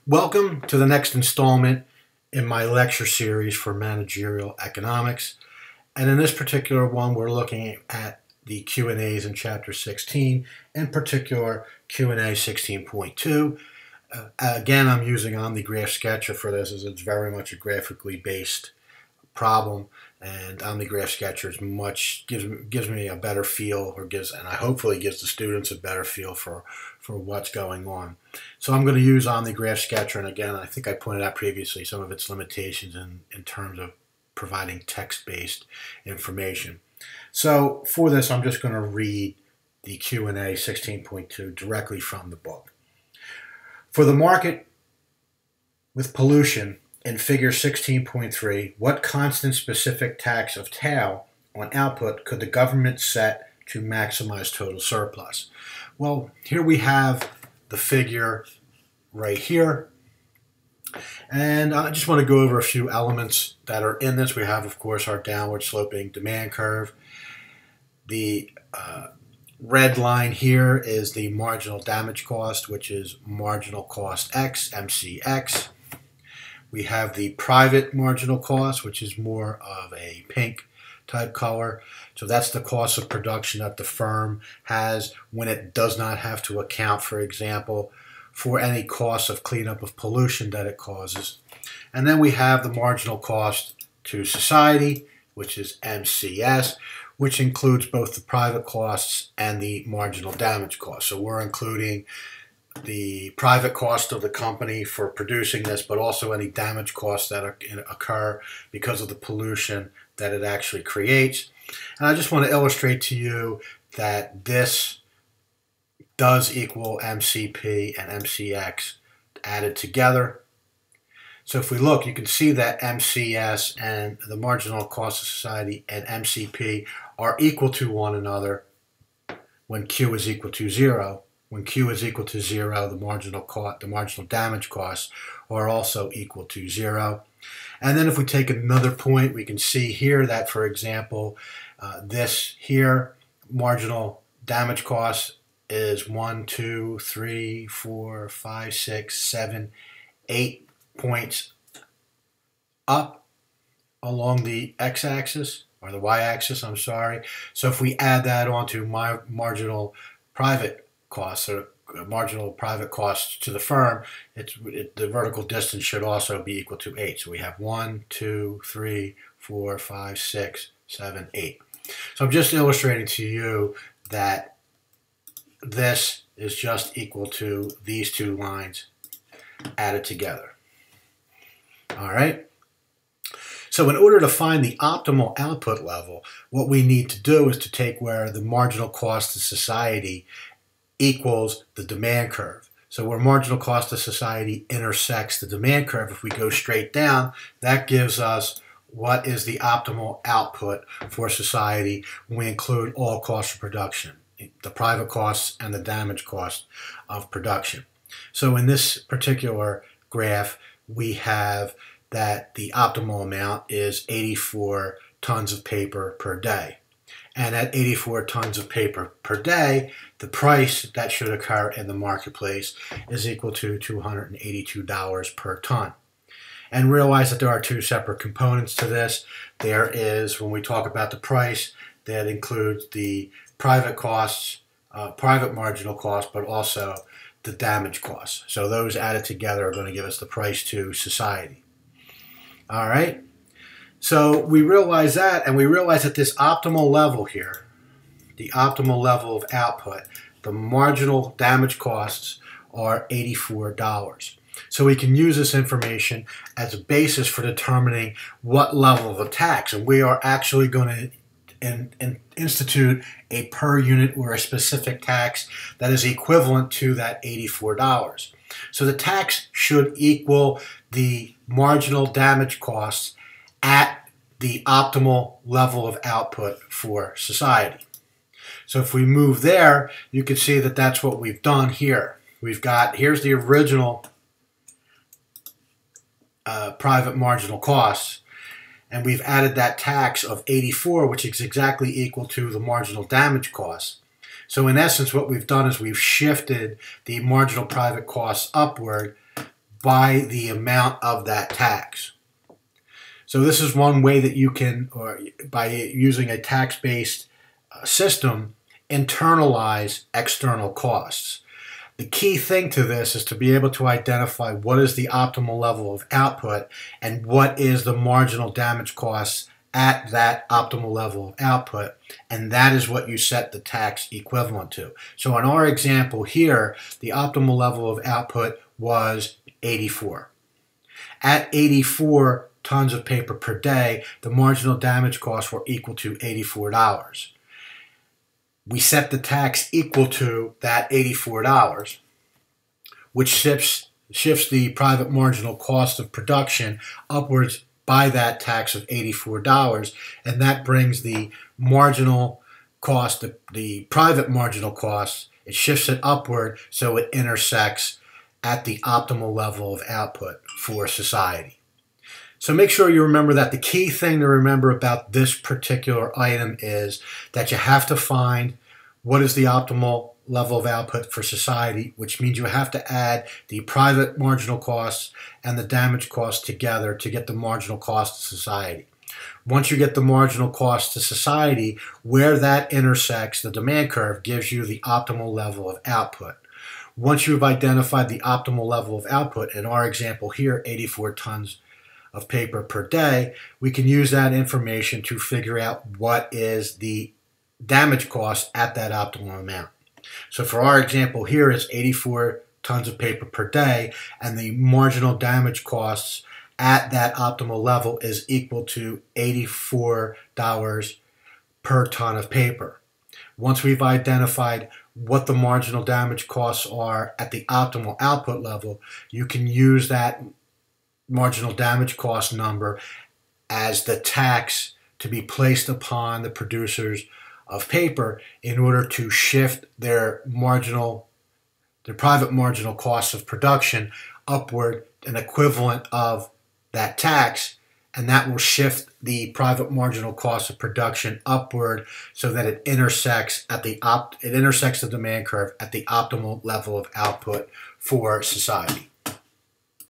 Welcome to the next installment in my lecture series for managerial economics. And in this particular one, we're looking at the Q&As in Chapter 16, in particular Q&A 16.2. Again, I'm using OmniGraph Sketcher for this as it's very much a graphically based problem, and OmniGraph Sketcher gives me a better feel, and I hopefully gives the students a better feel for what's going on. So I'm going to use OmniGraph Sketcher, and again, I think I pointed out previously some of its limitations in terms of providing text-based information. So for this, I'm just going to read the Q&A 16.2 directly from the book. For the market with pollution, in Figure 16.3, what constant specific tax of tau on output could the government set to maximize total surplus? Well, here we have the figure right here. And I just want to go over a few elements that are in this. We have, of course, our downward sloping demand curve. The red line here is the marginal damage cost, which is marginal cost X, MCX. We have the private marginal cost, which is more of a pink type color. So that's the cost of production that the firm has when it does not have to account, for example, for any cost of cleanup of pollution that it causes. And then we have the marginal cost to society, which is MCS, which includes both the private costs and the marginal damage cost. So we're including the private cost of the company for producing this, but also any damage costs that occur because of the pollution that it actually creates. And I just want to illustrate to you that this does equal MCP and MCX added together. So if we look, you can see that MCS and the marginal cost of society and MCP are equal to one another when Q is equal to 0. When Q is equal to 0, the marginal damage costs are also equal to 0. And then if we take another point, we can see here that, for example, this here, marginal damage cost is 1, 2, 3, 4, 5, 6, 7, 8 points up along the x-axis, or the y-axis, I'm sorry. So if we add that onto my marginal private costs, or marginal private costs to the firm, the vertical distance should also be equal to 8. So we have 1, 2, 3, 4, 5, 6, 7, 8. So I'm just illustrating to you that this is just equal to these two lines added together. All right. So in order to find the optimal output level, what we need to do is to take where the marginal cost to society equals the demand curve. So where marginal cost of society intersects the demand curve, if we go straight down, that gives us what is the optimal output for society when we include all costs of production, the private costs and the damage cost of production. So in this particular graph, we have that the optimal amount is 84 tons of paper per day. And at 84 tons of paper per day, the price that should occur in the marketplace is equal to $282 per ton. And realize that there are two separate components to this. There is, when we talk about the price, that includes the private costs, private marginal cost, but also the damage costs. So those added together are going to give us the price to society. All right. So we realize that, and we realize that this optimal level here, the optimal level of output, the marginal damage costs are $84. So we can use this information as a basis for determining what level of a tax, and we are actually going to institute a per unit or a specific tax that is equivalent to that $84. So the tax should equal the marginal damage costs at the optimal level of output for society. So if we move there, you can see that that's what we've done here. Here's the original private marginal costs, and we've added that tax of 84, which is exactly equal to the marginal damage costs. So in essence, what we've done is we've shifted the marginal private costs upward by the amount of that tax. So this is one way that you can, or by using a tax-based system, internalize external costs. The key thing to this is to be able to identify what is the optimal level of output and what is the marginal damage costs at that optimal level of output, and that is what you set the tax equivalent to. So in our example here, the optimal level of output was 84. At 84 tons of paper per day, the marginal damage costs were equal to $84. We set the tax equal to that $84, which shifts the private marginal cost of production upwards by that tax of $84, and that brings the marginal cost, the private marginal cost, it shifts it upward so it intersects at the optimal level of output for society. So make sure you remember that the key thing to remember about this particular item is that you have to find what is the optimal level of output for society, which means you have to add the private marginal costs and the damage costs together to get the marginal cost to society. Once you get the marginal cost to society, where that intersects the demand curve gives you the optimal level of output. Once you've identified the optimal level of output, in our example here, 84 tons of paper per day, we can use that information to figure out what is the damage cost at that optimal amount. So for our example here, it's 84 tons of paper per day, and the marginal damage costs at that optimal level is equal to $84 per ton of paper. Once we've identified what the marginal damage costs are at the optimal output level, you can use that marginal damage cost number as the tax to be placed upon the producers of paper in order to shift their private marginal costs of production upward, an equivalent of that tax, and that will shift the private marginal cost of production upward so that it intersects the demand curve at the optimal level of output for society.